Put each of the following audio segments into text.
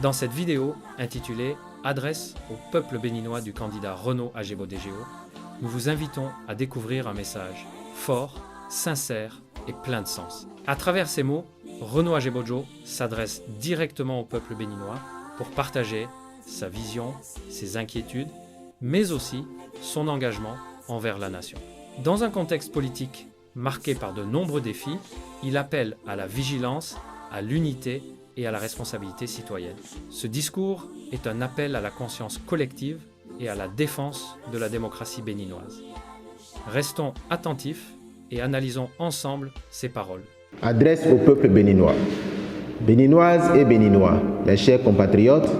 Dans cette vidéo intitulée « Adresse au peuple béninois du candidat Renaud Adjebo-Djéo », nous vous invitons à découvrir un message fort, sincère et plein de sens. À travers ces mots, Renaud Adjebo-Djéo s'adresse directement au peuple béninois pour partager sa vision, ses inquiétudes, mais aussi son engagement envers la nation. Dans un contexte politique marqué par de nombreux défis, il appelle à la vigilance, à l'unité et à la responsabilité citoyenne. Ce discours est un appel à la conscience collective et à la défense de la démocratie béninoise. Restons attentifs et analysons ensemble ces paroles. Adresse au peuple béninois. Béninoises et béninois, les chers compatriotes,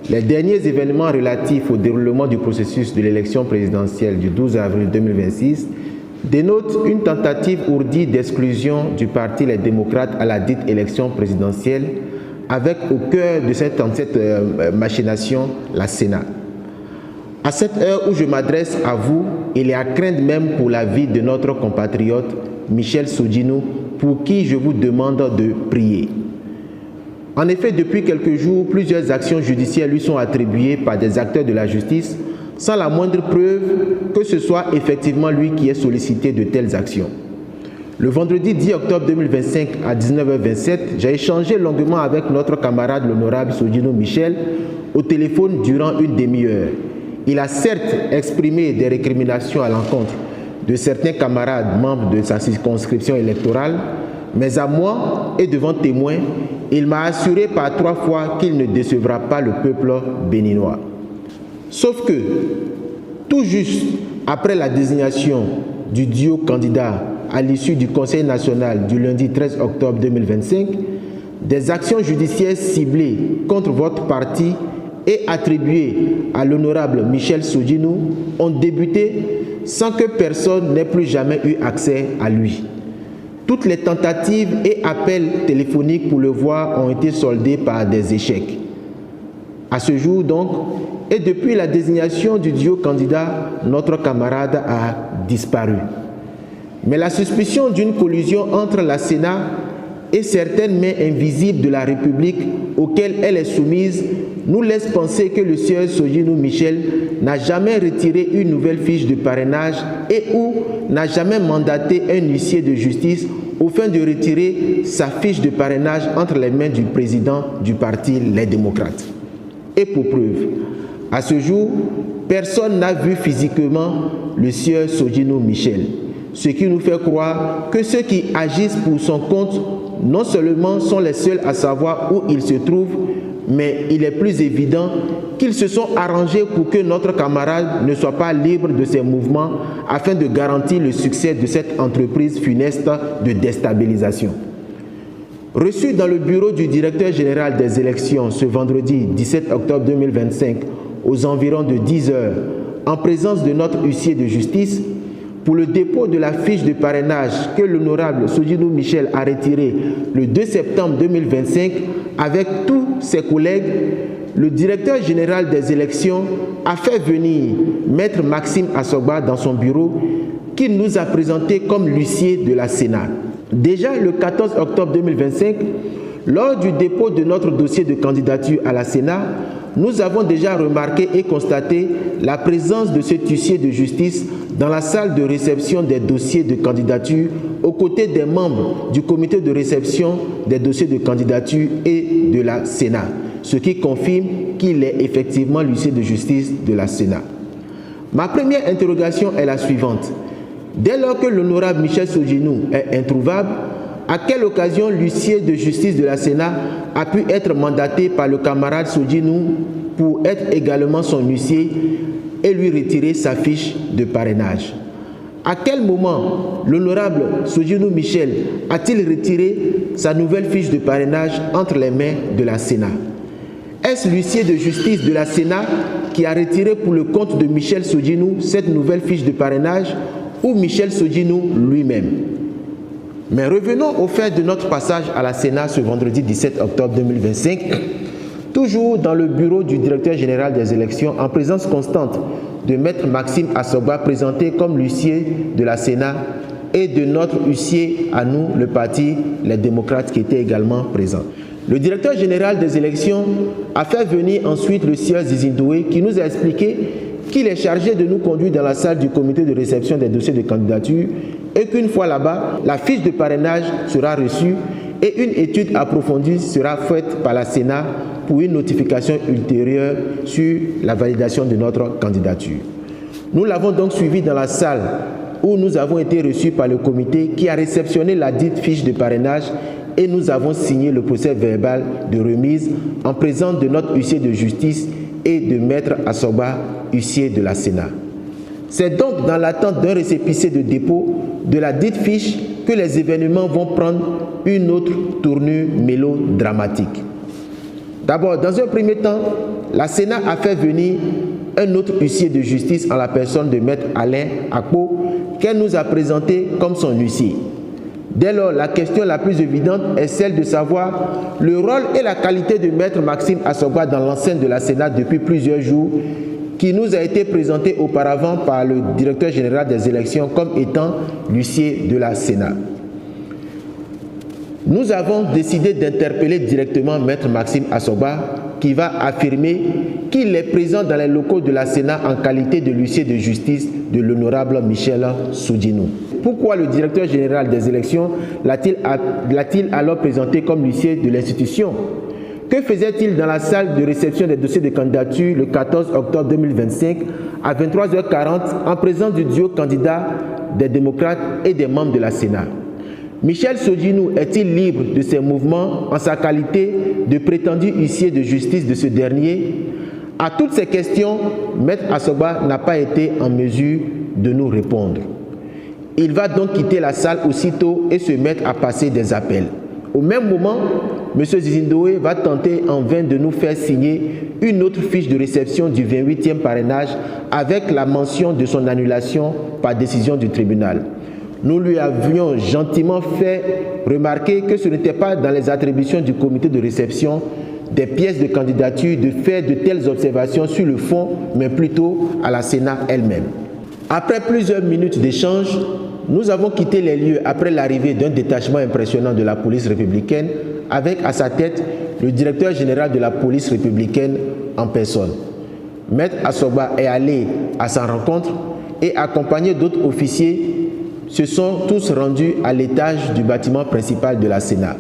les derniers événements relatifs au déroulement du processus de l'élection présidentielle du 12 avril 2026 dénotent une tentative ourdie d'exclusion du parti Les Démocrates à la dite élection présidentielle, avec au cœur de cette machination la Sénat. À cette heure où je m'adresse à vous, il est à craindre même pour la vie de notre compatriote Michel Sodjinou, pour qui je vous demande de prier. En effet, depuis quelques jours, plusieurs actions judiciaires lui sont attribuées par des acteurs de la justice, sans la moindre preuve que ce soit effectivement lui qui ait sollicité de telles actions. Le vendredi 10 octobre 2025 à 19h27, j'ai échangé longuement avec notre camarade l'honorable Sodjinou Michel au téléphone durant une demi-heure. Il a certes exprimé des récriminations à l'encontre de certains camarades membres de sa circonscription électorale, mais à moi et devant témoins, il m'a assuré par 3 fois qu'il ne décevra pas le peuple béninois. Sauf que, tout juste après la désignation du duo candidat à l'issue du Conseil national du lundi 13 octobre 2025, des actions judiciaires ciblées contre votre parti et attribuées à l'honorable Michel Sodjinou ont débuté sans que personne n'ait plus jamais eu accès à lui. Toutes les tentatives et appels téléphoniques pour le voir ont été soldés par des échecs. À ce jour donc, et depuis la désignation du duo candidat, notre camarade a disparu. Mais la suspicion d'une collusion entre la Sénat et certaines mains invisibles de la République auxquelles elle est soumise nous laisse penser que le sieur Sodjinou Michel n'a jamais retiré une nouvelle fiche de parrainage et ou n'a jamais mandaté un huissier de justice au fin de retirer sa fiche de parrainage entre les mains du président du parti Les Démocrates. Et pour preuve, à ce jour, personne n'a vu physiquement le sieur Sodjinou Michel, ce qui nous fait croire que ceux qui agissent pour son compte non seulement sont les seuls à savoir où il se trouve, mais il est plus évident qu'ils se sont arrangés pour que notre camarade ne soit pas libre de ses mouvements afin de garantir le succès de cette entreprise funeste de déstabilisation. Reçu dans le bureau du directeur général des élections ce vendredi 17 octobre 2025 aux environs de 10 heures, en présence de notre huissier de justice, pour le dépôt de la fiche de parrainage que l'honorable Sodjinou Michel a retirée le 2 septembre 2025 avec tous ses collègues, le directeur général des élections a fait venir Maître Maxime Assogba dans son bureau qu'il nous a présenté comme l'huissier de la Sénat. Déjà le 14 octobre 2025, lors du dépôt de notre dossier de candidature à la Sénat, nous avons déjà remarqué et constaté la présence de cet huissier de justice dans la salle de réception des dossiers de candidature aux côtés des membres du comité de réception des dossiers de candidature et de la Sénat, ce qui confirme qu'il est effectivement l'huissier de justice de la Sénat. Ma première interrogation est la suivante. Dès lors que l'honorable Michel Sodjinou est introuvable, à quelle occasion l'huissier de justice de la Sénat a pu être mandaté par le camarade Sodjinou pour être également son huissier et lui retirer sa fiche de parrainage? À quel moment l'honorable Sodjinou Michel a-t-il retiré sa nouvelle fiche de parrainage entre les mains de la Sénat? Est-ce l'huissier de justice de la Sénat qui a retiré pour le compte de Michel Sodjinou cette nouvelle fiche de parrainage ou Michel Sodjinou lui-même? Mais revenons au fait de notre passage à la Sénat ce vendredi 17 octobre 2025, toujours dans le bureau du directeur général des élections, en présence constante de Maître Maxime Assogba, présenté comme l'huissier de la Sénat, et de notre huissier à nous, le parti Les Démocrates, qui était également présent. Le directeur général des élections a fait venir ensuite le sieur Zizi-Ndoye qui nous a expliqué qu'il est chargé de nous conduire dans la salle du comité de réception des dossiers de candidature et qu'une fois là-bas, la fiche de parrainage sera reçue et une étude approfondie sera faite par la Sénat pour une notification ultérieure sur la validation de notre candidature. Nous l'avons donc suivi dans la salle où nous avons été reçus par le comité qui a réceptionné la dite fiche de parrainage et nous avons signé le procès verbal de remise en présence de notre huissier de justice et de Maître Assoba, huissier de la Sénat. C'est donc dans l'attente d'un récépissé de dépôt de la dite fiche que les événements vont prendre une autre tournure mélodramatique. D'abord, dans un premier temps, la Sénat a fait venir un autre huissier de justice en la personne de Maître Alain Akpo, qu'elle nous a présenté comme son huissier. Dès lors, la question la plus évidente est celle de savoir le rôle et la qualité de Maître Maxime Assoba dans l'enceinte de la Sénat depuis plusieurs jours, qui nous a été présenté auparavant par le directeur général des élections comme étant l'huissier de la Sénat. Nous avons décidé d'interpeller directement Maître Maxime Assoba, qui va affirmer qu'il est présent dans les locaux de la Sénat en qualité de l'huissier de justice de l'honorable Michel Soudjinou. Pourquoi le directeur général des élections l'a-t-il alors présenté comme l'huissier de l'institution? Que faisait-il dans la salle de réception des dossiers de candidature le 14 octobre 2025 à 23h40 en présence du duo candidat des démocrates et des membres de la Sénat? Michel Soudjinou est-il libre de ses mouvements en sa qualité de prétendu huissier de justice de ce dernier? À toutes ces questions, Maître Assoba n'a pas été en mesure de nous répondre. Il va donc quitter la salle aussitôt et se mettre à passer des appels. Au même moment, M. Zizi-Ndoye va tenter en vain de nous faire signer une autre fiche de réception du 28e parrainage avec la mention de son annulation par décision du tribunal. Nous lui avions gentiment fait remarquer que ce n'était pas dans les attributions du comité de réception des pièces de candidature de faire de telles observations sur le fond, mais plutôt à la Sénat elle-même. Après plusieurs minutes d'échange, nous avons quitté les lieux après l'arrivée d'un détachement impressionnant de la police républicaine avec à sa tête le directeur général de la police républicaine en personne. Maître Assoba est allé à sa rencontre et accompagné d'autres officiers se sont tous rendus à l'étage du bâtiment principal de la Sénat.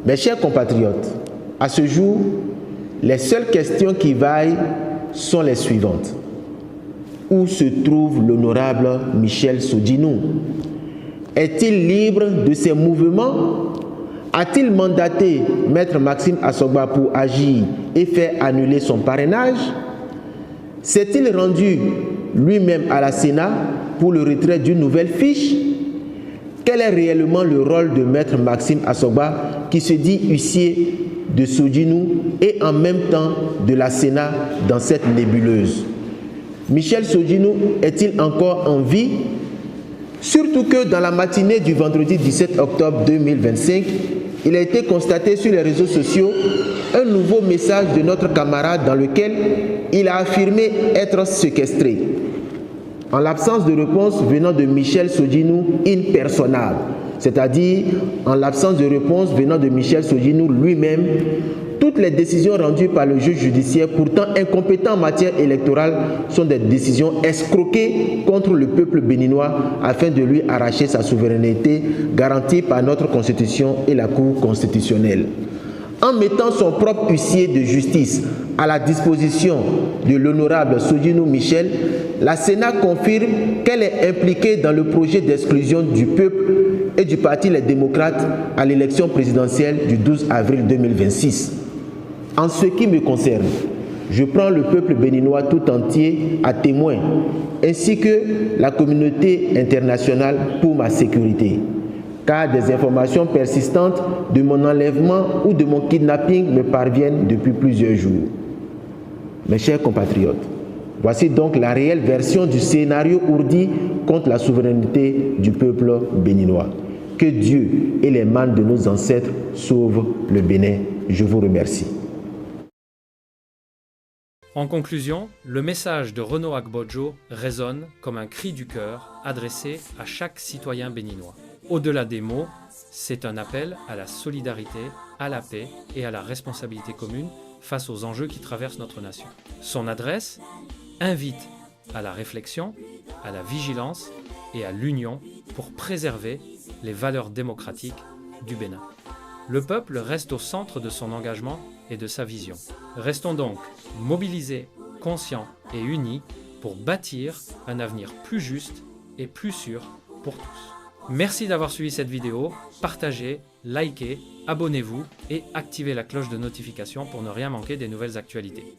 Mes chers compatriotes, à ce jour, les seules questions qui vaillent sont les suivantes. Où se trouve l'honorable Michel Soudjinou? Est-il libre de ses mouvements? A-t-il mandaté Maître Maxime Assoba pour agir et faire annuler son parrainage? S'est-il rendu lui-même à la Sénat pour le retrait d'une nouvelle fiche? Quel est réellement le rôle de Maître Maxime Assoba qui se dit huissier de Soudjinou et en même temps de la Sénat dans cette nébuleuse? Michel Soudjinou est-il encore en vie? Surtout que dans la matinée du vendredi 17 octobre 2025, il a été constaté sur les réseaux sociaux un nouveau message de notre camarade dans lequel il a affirmé être séquestré. En l'absence de réponse venant de Michel Soudjinou in persona, c'est-à-dire en l'absence de réponse venant de Michel Soudjinou lui-même, toutes les décisions rendues par le juge judiciaire, pourtant incompétent en matière électorale, sont des décisions escroquées contre le peuple béninois afin de lui arracher sa souveraineté garantie par notre Constitution et la Cour constitutionnelle. En mettant son propre huissier de justice à la disposition de l'honorable Soudjinou Michel, la Sénat confirme qu'elle est impliquée dans le projet d'exclusion du peuple et du parti Les Démocrates à l'élection présidentielle du 12 avril 2026. En ce qui me concerne, je prends le peuple béninois tout entier à témoin, ainsi que la communauté internationale pour ma sécurité, car des informations persistantes de mon enlèvement ou de mon kidnapping me parviennent depuis plusieurs jours. Mes chers compatriotes, voici donc la réelle version du scénario ourdi contre la souveraineté du peuple béninois. Que Dieu et les mânes de nos ancêtres sauvent le Bénin. Je vous remercie. En conclusion, le message de Renaud Agbojo résonne comme un cri du cœur adressé à chaque citoyen béninois. Au-delà des mots, c'est un appel à la solidarité à la paix et à la responsabilité commune face aux enjeux qui traversent notre nation. Son adresse invite à la réflexion, à la vigilance et à l'union pour préserver les valeurs démocratiques du Bénin. Le peuple reste au centre de son engagement et de sa vision. Restons donc mobilisés, conscients et unis pour bâtir un avenir plus juste et plus sûr pour tous. Merci d'avoir suivi cette vidéo, partagez, likez, abonnez-vous et activez la cloche de notification pour ne rien manquer des nouvelles actualités.